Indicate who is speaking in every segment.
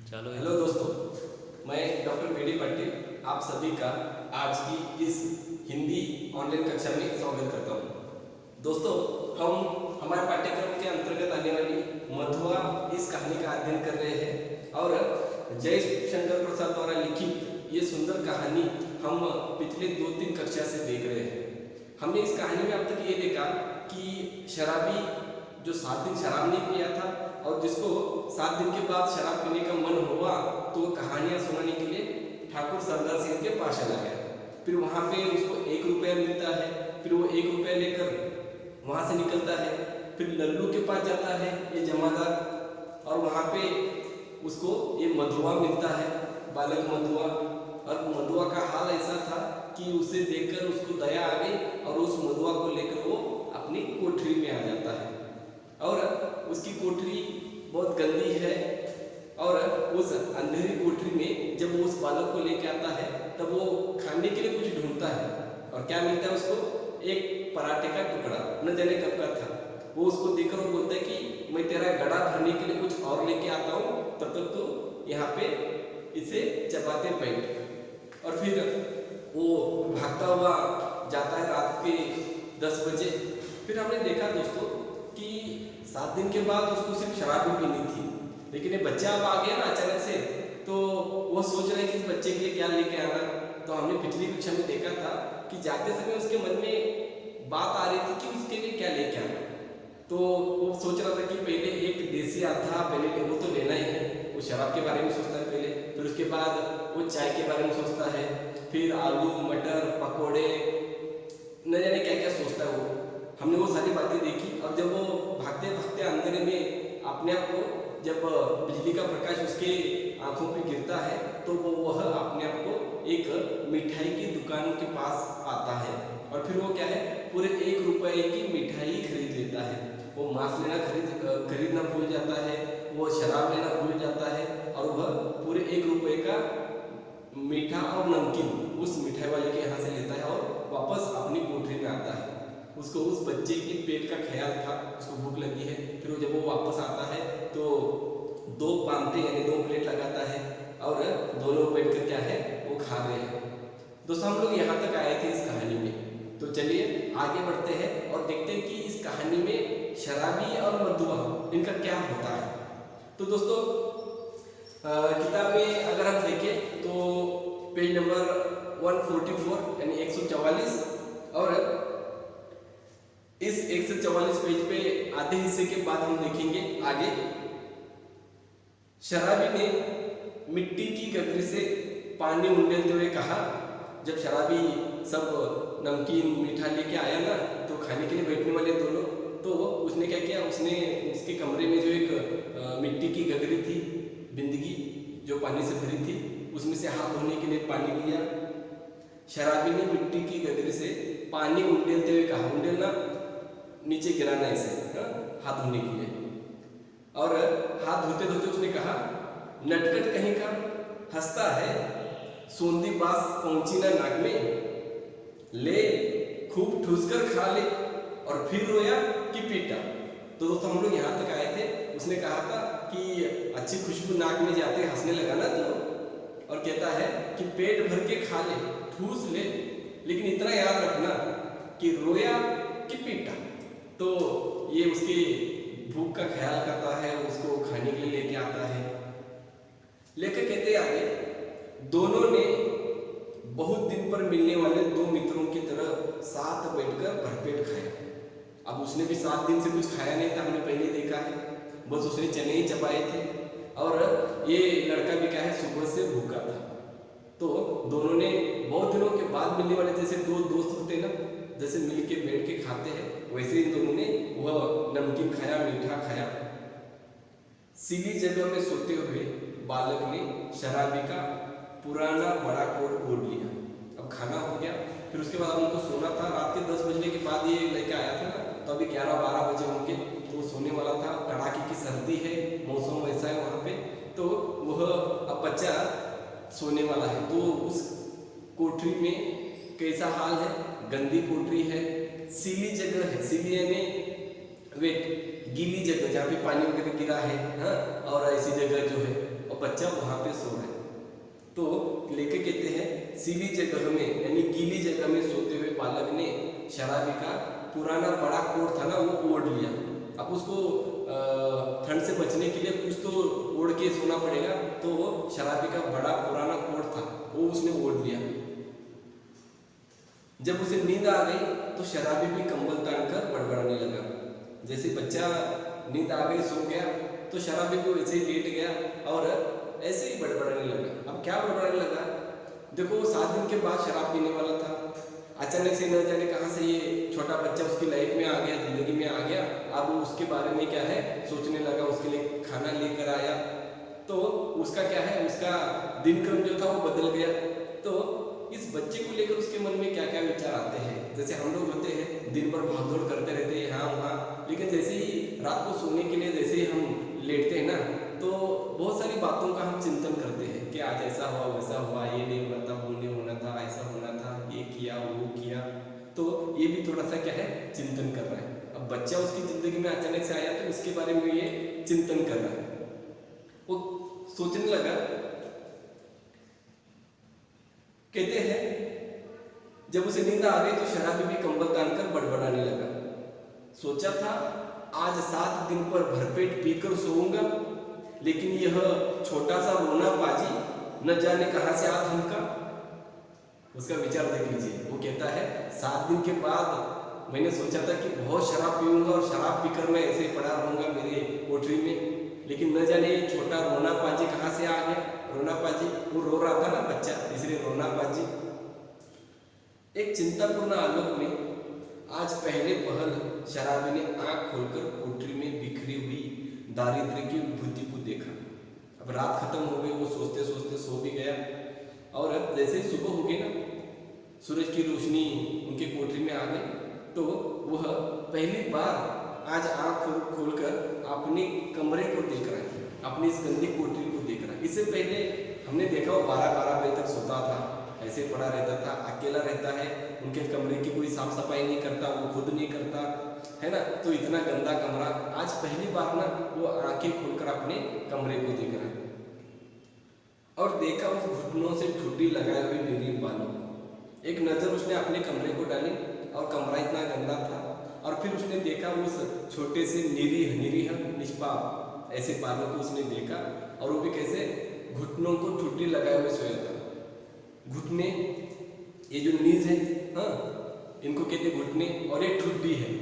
Speaker 1: चलो।
Speaker 2: हेलो दोस्तों, मैं डॉक्टर बी डी पाटिल आप सभी का आज की इस हिंदी ऑनलाइन कक्षा में स्वागत करता हूँ। दोस्तों, हम हमारे पाठ्यक्रम के अंतर्गत आने वाली मधुआ इस कहानी का अध्ययन कर रहे हैं और जय शंकर प्रसाद द्वारा लिखित ये सुंदर कहानी हम पिछले 2-3 कक्षा से देख रहे हैं। हमने इस कहानी में अब तक ये देखा कि शराबी जो 7 दिन शराब नहीं पिया था और जिसको 7 दिन के बाद शराब पीने का मन हुआ तो वो कहानियाँ सुनाने के लिए ठाकुर सरदार सिंह के पास चला गया। फिर वहाँ पे उसको 1 रुपया मिलता है। फिर वो 1 रुपया लेकर वहाँ से निकलता है। फिर लल्लू के पास जाता है ये जमादार, और वहाँ पे उसको ये मधुआ मिलता है, बालक मधुआ। और मधुआ का हाल ऐसा था कि उसे देखकर उसको दया आ गई और उस मधुआ को लेकर वो अपनी कोठरी में आ जाता है। और उसकी कोठरी बहुत गंदी है और उस अंधेरी कोठरी में जब वो उस बालक को लेके आता है तब वो खाने के लिए कुछ ढूंढता है और क्या मिलता है उसको, एक पराठे का टुकड़ा, न जाने कब का था। वो उसको देखकर वो बोलता है कि मैं तेरा गड़ा भरने के लिए कुछ और लेके आता हूँ, तब तक तो यहाँ पे इसे चबाते बैठ। और फिर वो भागता हुआ जाता है रात के 10 बजे। फिर हमने देखा दोस्तों कि 7 दिन के बाद उसको सिर्फ शराब भी पीनी थी, लेकिन ये बच्चा अब आ गया ना अचानक से, तो वो सोच रहे कि इस बच्चे के लिए क्या लेके आना। तो हमने पिछली कक्षा में देखा था कि जाते समय उसके मन में बात आ रही थी कि उसके लिए क्या लेके आना। तो वो सोच रहा था कि पहले एक देसी आधा पहले वो तो लेना ही है, वो शराब के बारे में सोचता है पहले, फिर उसके बाद वो चाय के बारे में सोचता है, फिर आलू मटर पकोड़े न जाने क्या क्या सोचता है वो। हमने वो सारी बातें देखी और जब वो भागते भागते अंधेरे में अपने आप को, जब बिजली का प्रकाश उसके आंखों पे गिरता है तो वह अपने आप को एक मिठाई की दुकान के पास आता है। और फिर वो क्या है, पूरे 1 रुपये की मिठाई खरीद लेता है। वो मांस लेना खरीदना भूल जाता है, वो शराब लेना भूल जाता है और वह पूरे 1 रुपये का मीठा और नमकीन उस मिठाई वाले के यहाँ से लेता है और वापस अपनी कोठरी में आता है। उसको उस बच्चे की पेट का ख्याल था, उसको भूख लगी है। फिर वो जब वो वापस आता है तो 2 पांते यानी 2 प्लेट लगाता है और दोनों बैठकर क्या है वो खा रहे हैं। दोस्तों, हम लोग यहाँ तक आए थे इस कहानी में, तो चलिए आगे बढ़ते हैं और देखते हैं कि इस कहानी में शराबी और मधुआ इनका क्या होता है। तो दोस्तों, किताब में अगर हम देखें तो पेज नंबर 144 यानी 144, और इस 144 पेज पे आधे हिस्से के बाद हम देखेंगे आगे। शराबी ने मिट्टी की गगरी से पानी उंडेलते हुए कहा। जब शराबी सब नमकीन मीठा लेके आया ना तो खाने के लिए बैठने वाले दोनों, तो उसने क्या किया, उसने उसके कमरे में जो एक मिट्टी की गगरी थी, बिंदगी जो पानी से भरी थी, उसमें से हाथ धोने के लिए पानी लिया। शराबी ने मिट्टी की गगरी से पानी उंडेलते हुए कहा, उंडेलना नीचे गिराना इसे हाथ धोने के लिए। और हाथ धोते धोते उसने कहा, नटखट कहीं का हंसता है, सोंधी बास पहुंची ना नाक में, ले खूब ठूस कर खा ले और फिर रोया कि पीटा। तो दोस्तों, हम लोग यहाँ तक आए थे। उसने कहा था कि अच्छी खुशबू नाक में जाते हंसने लगा ना तो, और कहता है कि पेट भर के खा ले, ठूस ले, लेकिन इतना याद रखना कि रोया कि पीटा। तो ये उसके भूख का ख्याल करता है, उसको खाने के लिए लेके आता है। लेकर कहते आगे, दोनों ने बहुत दिन पर मिलने वाले 2 मित्रों की तरह साथ बैठकर भरपेट खाया। अब उसने भी 7 दिन से कुछ खाया नहीं था, हमने पहले देखा है, बस उसने चने ही चबाए थे। और ये लड़का भी क्या है, सुबह से भूखा था। तो दोनों ने बहुत दिनों के बाद मिलने वाले, जैसे 2 दोस्त होते ना, जैसे मिल के बैठ के खाते हैं, वैसे इन दोनों ने वह नमकीन खाया, मीठा खाया। सीधी जगह में सोते हुए बालक ने शराबी का पुराना बड़ा कोट ओढ़ लिया। अब खाना हो गया, फिर उसके बाद उनको सोना था। रात के 10 बजने के बाद ये लेके आया था ना, तो अभी 11-12 बजे होंगे, तो सोने वाला था। कड़ाके की सर्दी है, मौसम वैसा है वहाँ पे, तो वह अब बच्चा सोने वाला है। तो उस कोठरी में कैसा हाल है, गंदी कोठरी है, सीली जगह है। सीली यानी वेट, गीली जगह जहाँ पे पानी वगैरह गिरा है, हाँ, और ऐसी जगह जो है, और बच्चा वहां पे सो रहा है। तो लेके कहते हैं सीली जगह में यानी गीली जगह में सोते हुए बालक ने शराबी का पुराना बड़ा कोट था ना वो ओढ़ लिया। अब उसको ठंड से बचने के लिए कुछ तो ओढ़ के सोना पड़ेगा, तो वो शराबी का बड़ा पुराना कोट था वो उसने ओढ़ लिया। जब उसे नींद आ गई तो शराबी भी कंबल तान कर बड़बड़ाने लगा। जैसे बच्चा नींद आ गई सो गया तो शराबी भी वैसे ही लेट गया और ऐसे ही बड़बड़ाने लगा। अब क्या बड़बड़ाने लगा, देखो वो 7 दिन के बाद शराब पीने वाला था, अचानक से न जाने कहाँ से ये छोटा बच्चा उसकी लाइफ में आ गया, जिंदगी में आ गया। अब वो उसके बारे में क्या है सोचने लगा, उसके लिए खाना लेकर आया, तो उसका क्या है उसका दिनक्रम जो था वो बदल गया। तो इस बच्चे को लेकर उसके मन में क्या क्या विचार आते हैं। जैसे हम लोग होते हैं दिन भर भागदौड़ करते रहते हैं यहाँ वहाँ, लेकिन जैसे ही रात को सोने के लिए जैसे ही हम लेटते हैं ना तो बहुत सारी बातों का हम चिंतन करते हैं कि आज ऐसा हुआ वैसा हुआ, ये नहीं होना था वो नहीं होना था, ऐसा होना था, ये किया वो किया। तो ये भी थोड़ा सा क्या है चिंतन कर रहा है। अब बच्चा उसकी जिंदगी में अचानक से आया तो उसके बारे में ये चिंतन कर रहा है। वो सोचने लगा, कहते हैं जब उसे नींद आ गई तो शराबी भी कंबल तान कर बड़बड़ाने लगा। सोचा था आज 7 दिन पर भरपेट पीकर सोऊंगा, लेकिन यह छोटा सा रोना बाजी न जाने कहां से आ थमका। उसका विचार देख लीजिए। वो कहता है 7 दिन के बाद मैंने सोचा था कि बहुत शराब पीऊंगा और शराब पीकर मैं ऐसे पड़ा रहूंगा मेरे कोठरी में, लेकिन न जाने ये छोटा रोना पाजी कहाँ से आ गया। रोना पाजी वो रो रहा था ना बच्चा, इसलिए रोना पाजी। एक चिंतापूर्ण आलोक में आज पहले पहल शराबी ने आंख खोलकर कोठरी में बिखरी हुई दारिद्र्य की विभूति को देखा। अब रात खत्म हो गई, वो सोचते सोचते सो भी गया और जैसे ही सुबह हो गई ना, सूरज की रोशनी उनके कोठरी में आ गई, तो वह पहली बार आज आंख खोलकर अपने कमरे को देख रहा है, अपनी इस गंदी कोठरी को देख रहा है। इससे पहले हमने देखा वो 12-12 बजे तक सोता था, ऐसे पड़ा रहता था, अकेला रहता है, उनके कमरे की कोई साफ सफाई नहीं करता, वो खुद नहीं करता है ना, तो इतना गंदा कमरा। आज पहली बार ना वो आंखें खोलकर अपने कमरे को देख रहा है और देखा उस घुटनों से ठुड्डी लगाए हुए निरीह बालों को। एक नजर उसने अपने कमरे को डाली और कमरा इतना गंदा था, और फिर उसने देखा उस छोटे से निरीह निष्पाप ऐसे बालों को उसने देखा, और वो भी कैसे घुटनों को ठुड्डी लगाए हुए सोया था। घुटने ये जो नीज है हाँ इनको कहते हैं घुटने, और ये ठुड्डी है।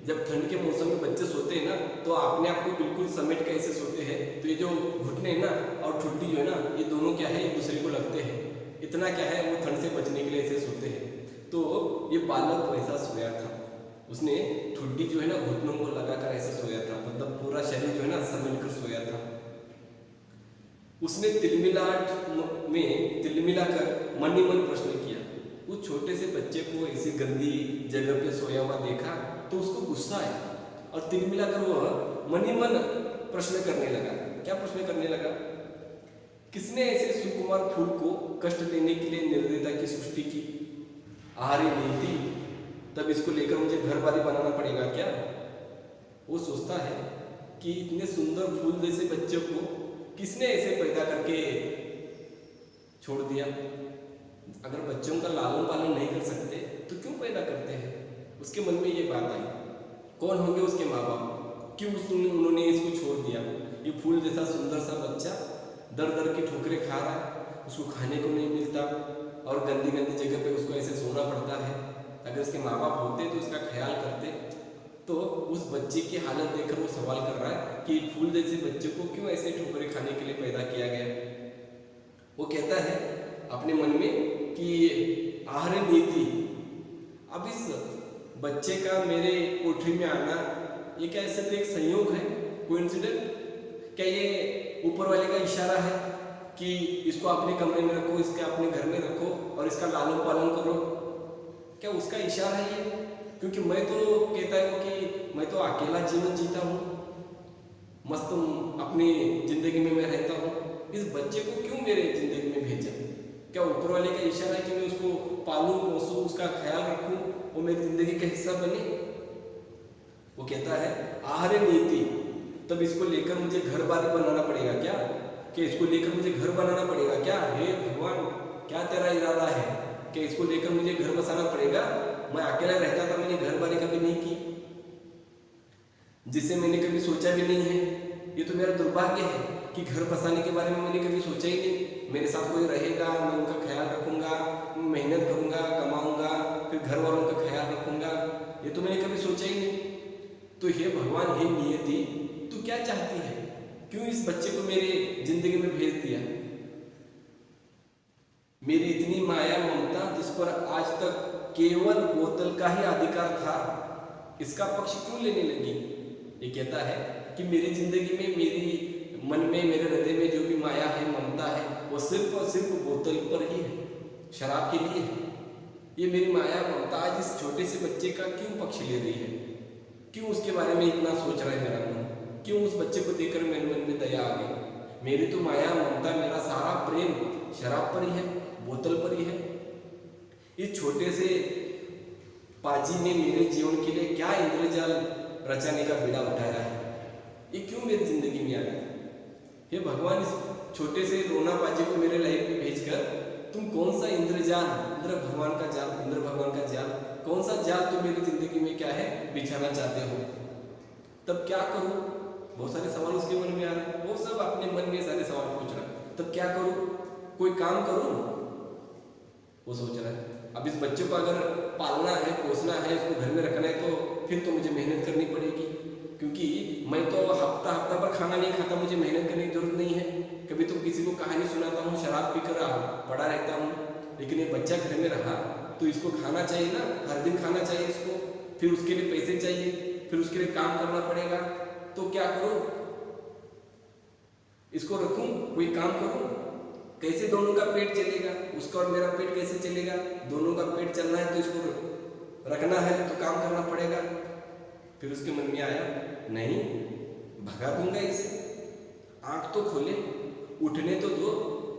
Speaker 2: जब ठंड के मौसम में बच्चे सोते हैं ना तो अपने आप को बिल्कुल समेट के ऐसे सोते हैं, तो ये जो घुटने है ना और ठुड्डी जो है ना ये दोनों क्या है एक दूसरे को लगते हैं। इतना क्या है वो ठंड से बचने के लिए ऐसे सोते हैं। तो ये बालक वैसा सोया था, उसने ठुड्डी जो है ना घुटनों को लगाकर ऐसे सोया था, मतलब पूरा शरीर जो है ना समेट कर सोया था। उसने तिलमिलाहट में तिलमिलाकर मन ही मन प्रश्न किया। उस छोटे से बच्चे को ऐसी गंदी जगह पे सोया हुआ देखा तो उसको गुस्सा आया, और तिलमिलाकर वह मन ही मन प्रश्न करने लगा। क्या प्रश्न करने लगा, किसने ऐसे सुकुमार फूल को कष्ट देने के लिए निर्दयता की सृष्टि की। आहारी नीति, तब इसको लेकर मुझे घर बारी बनाना पड़ेगा क्या। वो सोचता है कि इतने सुंदर फूल जैसे बच्चे को किसने ऐसे पैदा करके छोड़ दिया। अगर बच्चों का लालन पालन नहीं कर सकते तो क्यों पैदा करते हैं। उसके मन में ये बात आई, कौन होंगे उसके माँ बाप, क्यों उन्होंने इसको छोड़ दिया। ये फूल जैसा सुंदर सा बच्चा दर दर की ठोकरें खा रहा है, उसको खाने को नहीं मिलता और गंदी गंदी जगह पे उसको ऐसे सोना पड़ता है। अगर उसके माँ बाप होते तो उसका ख्याल करते। तो उस बच्चे की हालत देखकर वो सवाल कर रहा है कि फूल जैसे बच्चे को क्यों ऐसे ठोकरें खाने के लिए पैदा किया गया। वो कहता है अपने मन में कि आहार नीति, अब इस बच्चे का मेरे कोठरी में आना ये क्या ऐसे तो एक संयोग है, कोइंसिडेंट। क्या ये ऊपर वाले का इशारा है कि इसको अपने कमरे में रखो, इसके अपने घर में रखो और इसका लालन पालन करो। क्या उसका इशारा है ये? क्योंकि मैं तो कहता हूँ कि मैं तो अकेला जीवन जीता हूँ, मस्त अपनी जिंदगी में मैं रहता हूँ। इस बच्चे को क्यों मेरे जिंदगी में भेजा? क्या ऊपर वाले का इशारा है कि मैं उसको पालूं पोसूं, उसका ख्याल रखूं, वो मेरी जिंदगी का हिस्सा बने। वो कहता है आहार नीति, तब इसको लेकर मुझे घर बार बनाना पड़ेगा क्या। कि इसको लेकर मुझे घर बनाना पड़ेगा क्या? हे भगवान, क्या तेरा इरादा है कि इसको लेकर मुझे घर बसाना पड़ेगा? मैं अकेला रहता था, मैंने घर वाले कभी नहीं की, जिसे मैंने कभी सोचा भी नहीं है। ये तो मेरा दुर्भाग्य है कि घर बसाने के बारे में मैंने कभी सोचा ही नहीं। मेरे साथ कोई रहेगा, मैं उनका ख्याल रखूंगा, मेहनत करूंगा, कमाऊंगा, फिर घर वालों का ख्याल रखूंगा, ये तो मैंने कभी सोचा ही नहीं। तो हे भगवान, हे नियति, तू क्या चाहती है? क्यों इस बच्चे को मेरे जिंदगी में भेज दिया? मेरी इतनी माया ममता जिस पर आज तक केवल बोतल का ही अधिकार था, इसका पक्ष क्यों लेने लगी? ये कहता है कि मेरी जिंदगी में, मेरी मन में, मेरे हृदय में जो भी माया है, ममता है, वो सिर्फ और सिर्फ बोतल पर ही है, शराब के लिए है। ये मेरी माया ममता आज इस छोटे से बच्चे का क्यों पक्ष ले रही है? क्यों उसके बारे में इतना सोच रहा है मेरा मन? क्यों उस बच्चे को देखकर मेरे मन में दया आ गई? मेरी तो माया ममता, मेरा सारा प्रेम शराब पर ही है, बोतल पर ही है। इस छोटे से पाजी ने मेरे जीवन के लिए क्या इंद्रजाल रचाने का बीड़ा उठाया है? ये क्यों मेरी जिंदगी में आ गया? हे भगवान, इस छोटे से रोना पाजी को मेरे लाइफ में भेजकर तुम कौन सा इंद्रजाल, इंद्र भगवान का जाल, इंद्र भगवान का जाल, कौन सा जाल तुम मेरी जिंदगी में क्या है बिछाना चाहते हो? तब क्या करूं? बहुत सारे सवाल उसके मन में आ रहे हैं, वो सब अपने मन में सारे सवाल पूछ रहा है। तब क्या करूं? कोई काम करूं? वो सोच रहा है। अब इस बच्चे को अगर पालना है, पोसना है, इसको घर में रखना है, तो फिर तो मुझे मेहनत करनी पड़ेगी, क्योंकि मैं तो हफ्ता हफ्ता पर खाना नहीं खाता, मुझे मेहनत करने की जरूरत नहीं है। कभी तो किसी को कहानी सुनाता हूँ, शराब पीकर पड़ा रहता हूँ, लेकिन ये बच्चा घर में रहा तो इसको खाना चाहिए ना, हर दिन खाना चाहिए इसको, फिर उसके लिए पैसे चाहिए, फिर उसके लिए काम करना पड़ेगा। तो क्या करूं? इसको रखूं, कोई काम करूं? कैसे दोनों का पेट चलेगा? उसका और मेरा पेट कैसे चलेगा? दोनों का पेट चलना है तो इसको रखना है तो काम करना पड़ेगा। फिर उसके मन में आया, नहीं, भगा दूंगा इसे, आंख तो खोले, उठने तो दो,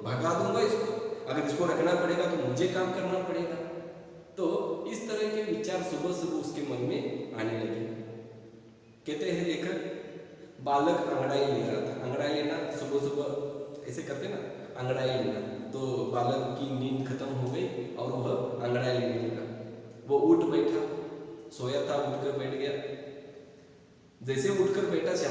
Speaker 2: भगा दूंगा इसको। अगर इसको रखना पड़ेगा तो मुझे काम करना पड़ेगा। तो इस तरह के विचार सुबह सुबह उसके मन में आने लगे। कहते हैं लेखक, बालक अंगड़ाई ले रहा था। अंगड़ाई लेना, सुबह सुबह ऐसे करते ना, अंगड़ाई लेना। तो बालक की नींद खत्म हो गई और वह अंगड़ाई लेने लगा। वो उठ बैठा, सोया था, उठकर बैठ गया। जैसे उठकर बैठा,